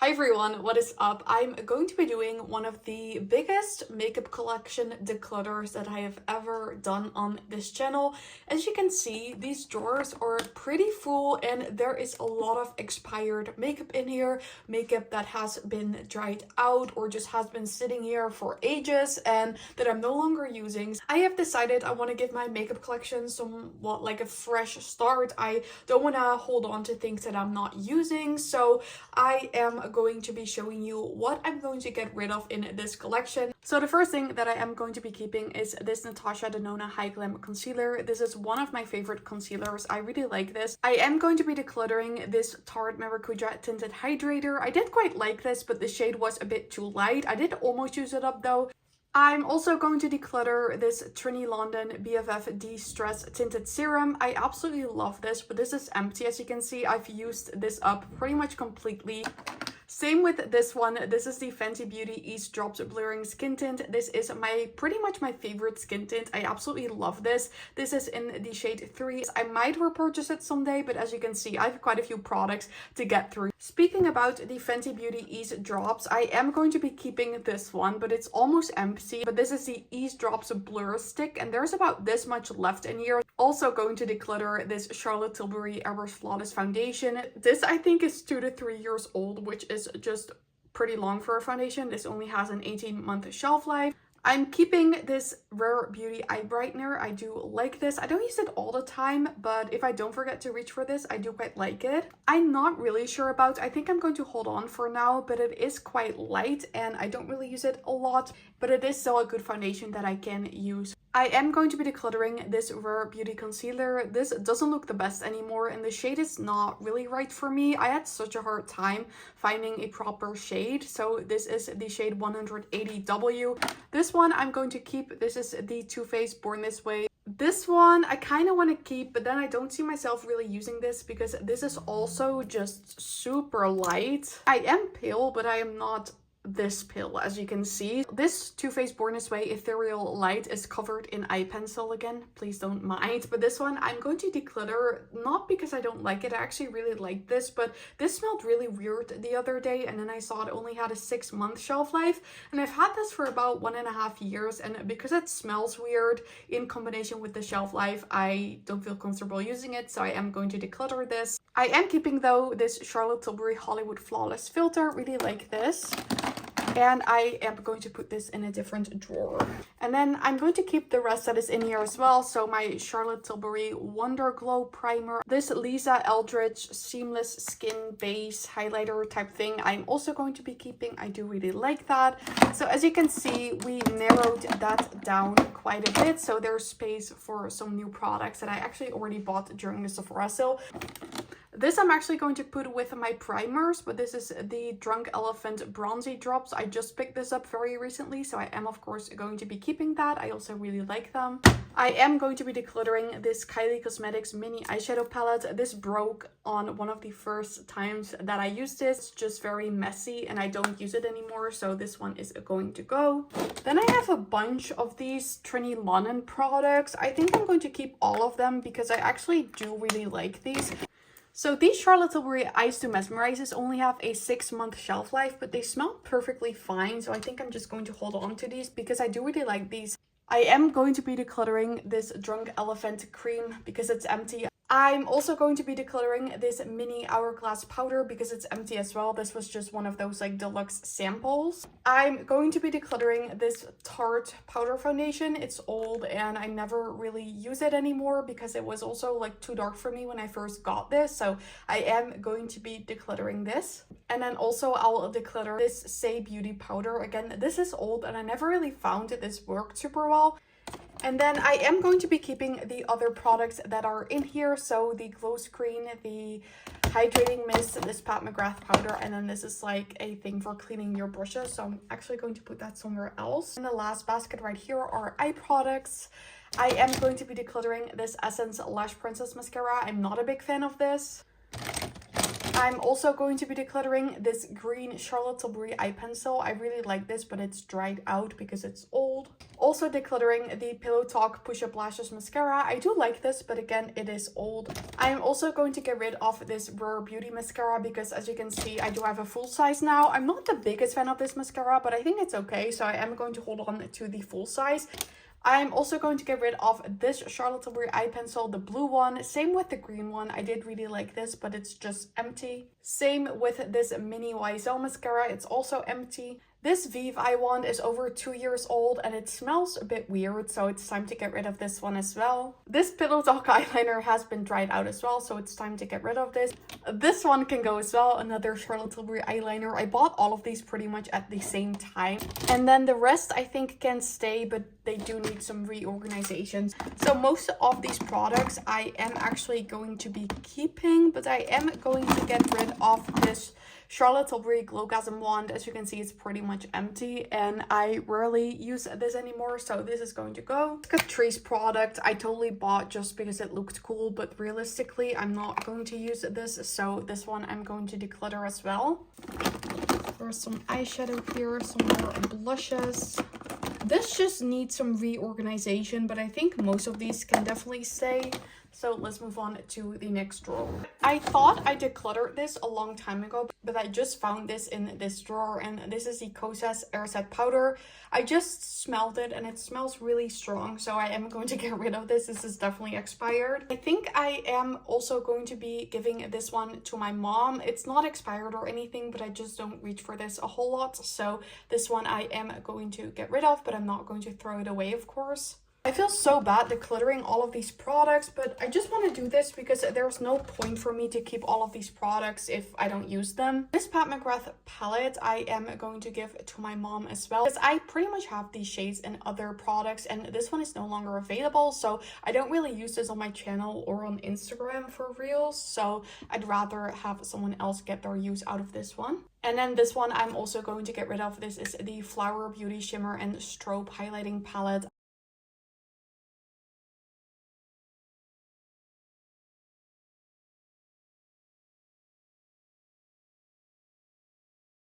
Hi everyone, what is up? I'm going to be doing one of the biggest makeup collection declutters that I have ever done on this channel. As you can see, these drawers are pretty full and there is a lot of expired makeup in here. Makeup that has been dried out or just has been sitting here for ages and that I'm no longer using. I have decided I want to give my makeup collection somewhat like a fresh start. I don't want to hold on to things that I'm not using, so I am going to be showing you what I'm going to get rid of in this collection. So the first thing that I am going to be keeping is this Natasha Denona High Glam Concealer. This is one of my favorite concealers. I really like this. I am going to be decluttering this Tarte Maracuja Tinted Hydrator. I did quite like this, but the shade was a bit too light. I did almost use it up though. I'm also going to declutter this Trini London BFF De-Stress Tinted Serum. I absolutely love this, but this is empty. As you can see, I've used this up pretty much completely. Same with this one. This is the Fenty Beauty Ease Drops Blurring Skin Tint. This is pretty much my favorite skin tint. I absolutely love this. This is in the shade 3. I might repurchase it someday, but as you can see, I have quite a few products to get through. Speaking about the Fenty Beauty Ease Drops, I am going to be keeping this one, but it's almost empty. But this is the Ease Drops Blur Stick, and there's about this much left in here. Also going to declutter this Charlotte Tilbury Airbrush Flawless Foundation. This I think is 2 to 3 years old, which is just pretty long for a foundation. This only has an 18-month shelf life. I'm keeping this Rare Beauty Eye Brightener. I do like this. I don't use it all the time, but if I don't forget to reach for this, I do quite like it. I'm not really sure about, I think I'm going to hold on for now, but it is quite light and I don't really use it a lot, but it is still a good foundation that I can use. I am going to be decluttering this Rare Beauty Concealer. This doesn't look the best anymore and the shade is not really right for me. I had such a hard time finding a proper shade. So this is the shade 180W. This one I'm going to keep. This is the Too Faced Born This Way. This one I kind of want to keep, but then I don't see myself really using this because this is also just super light. I am pale, but I am not this pale, as you can see. This Too Faced Born This Way Ethereal Light is covered in eye pencil again, please don't mind. But this one I'm going to declutter, not because I don't like it, I actually really like this, but this smelled really weird the other day and then I saw it only had a 6-month shelf life and I've had this for about 1.5 years, and because it smells weird in combination with the shelf life, I don't feel comfortable using it, so I am going to declutter this. I am keeping though this Charlotte Tilbury Hollywood Flawless Filter. Really like this. And I am going to put this in a different drawer. And then I'm going to keep the rest that is in here as well. So my Charlotte Tilbury Wonder Glow Primer. This Lisa Eldridge Seamless Skin Base Highlighter type thing I'm also going to be keeping. I do really like that. So as you can see, we narrowed that down quite a bit. So there's space for some new products that I actually already bought during the Sephora sale. This I'm actually going to put with my primers, but this is the Drunk Elephant Bronzy Drops. I just picked this up very recently, so I am of course going to be keeping that. I also really like them. I am going to be decluttering this Kylie Cosmetics mini eyeshadow palette. This broke on one of the first times that I used this. It's just very messy and I don't use it anymore, so this one is going to go. Then I have a bunch of these Trini London products. I think I'm going to keep all of them because I actually do really like these. So these Charlotte Tilbury Eyes to Mesmerize only have a 6-month shelf life, but they smell perfectly fine. So I think I'm just going to hold on to these because I do really like these. I am going to be decluttering this Drunk Elephant cream because it's empty. I'm also going to be decluttering this mini hourglass powder because it's empty as well. This was just one of those like deluxe samples. I'm going to be decluttering this Tarte powder foundation. It's old and I never really use it anymore because it was also like too dark for me when I first got this. So I am going to be decluttering this. And then also I'll declutter this Say Beauty powder. Again, this is old and I never really found that this worked super well. And then I am going to be keeping the other products that are in here. So the Glow Screen, the Hydrating Mist, this Pat McGrath powder, and then this is like a thing for cleaning your brushes. So I'm actually going to put that somewhere else. And the last basket right here are eye products. I am going to be decluttering this Essence Lash Princess Mascara. I'm not a big fan of this. I'm also going to be decluttering this green Charlotte Tilbury eye pencil. I really like this, but it's dried out because it's old. Also decluttering the Pillow Talk Push-Up Lashes Mascara. I do like this, but again, it is old. I am also going to get rid of this Rare Beauty mascara because, as you can see, I do have a full size now. I'm not the biggest fan of this mascara, but I think it's okay, so I am going to hold on to the full size. I'm also going to get rid of this Charlotte Tilbury eye pencil, the blue one. Same with the green one. I did really like this, but it's just empty. Same with this mini YSL mascara. It's also empty. This Vive eye wand is over 2 years old and it smells a bit weird, so it's time to get rid of this one as well. This Pillow Talk eyeliner has been dried out as well, so it's time to get rid of this. This one can go as well, another Charlotte Tilbury eyeliner. I bought all of these pretty much at the same time. And then the rest I think can stay, but they do need some reorganization. So most of these products I am actually going to be keeping, but I am going to get rid of this Charlotte Tilbury Glowgasm wand. As you can see, it's pretty much empty and I rarely use this anymore, so this is going to go. Catrice product I totally bought just because it looked cool, but realistically I'm not going to use this, so this one I'm going to declutter as well. There's some eyeshadow here, some more blushes. This just needs some reorganization, but I think most of these can definitely stay. So let's move on to the next drawer. I thought I decluttered this a long time ago, but I just found this in this drawer, and this is the Kosas Airset powder. I just smelled it and it smells really strong, so I am going to get rid of this. This is definitely expired. I think I am also going to be giving this one to my mom. It's not expired or anything, but I just don't reach for this a whole lot, so this one I am going to get rid of, but I'm not going to throw it away, of course. I feel so bad decluttering all of these products, but I just want to do this because there's no point for me to keep all of these products if I don't use them. This Pat McGrath palette I am going to give to my mom as well, because I pretty much have these shades in other products and this one is no longer available, so I don't really use this on my channel or on Instagram for reels, so I'd rather have someone else get their use out of this one. And then this one I'm also going to get rid of. This is the Flower Beauty Shimmer and Strobe Highlighting Palette.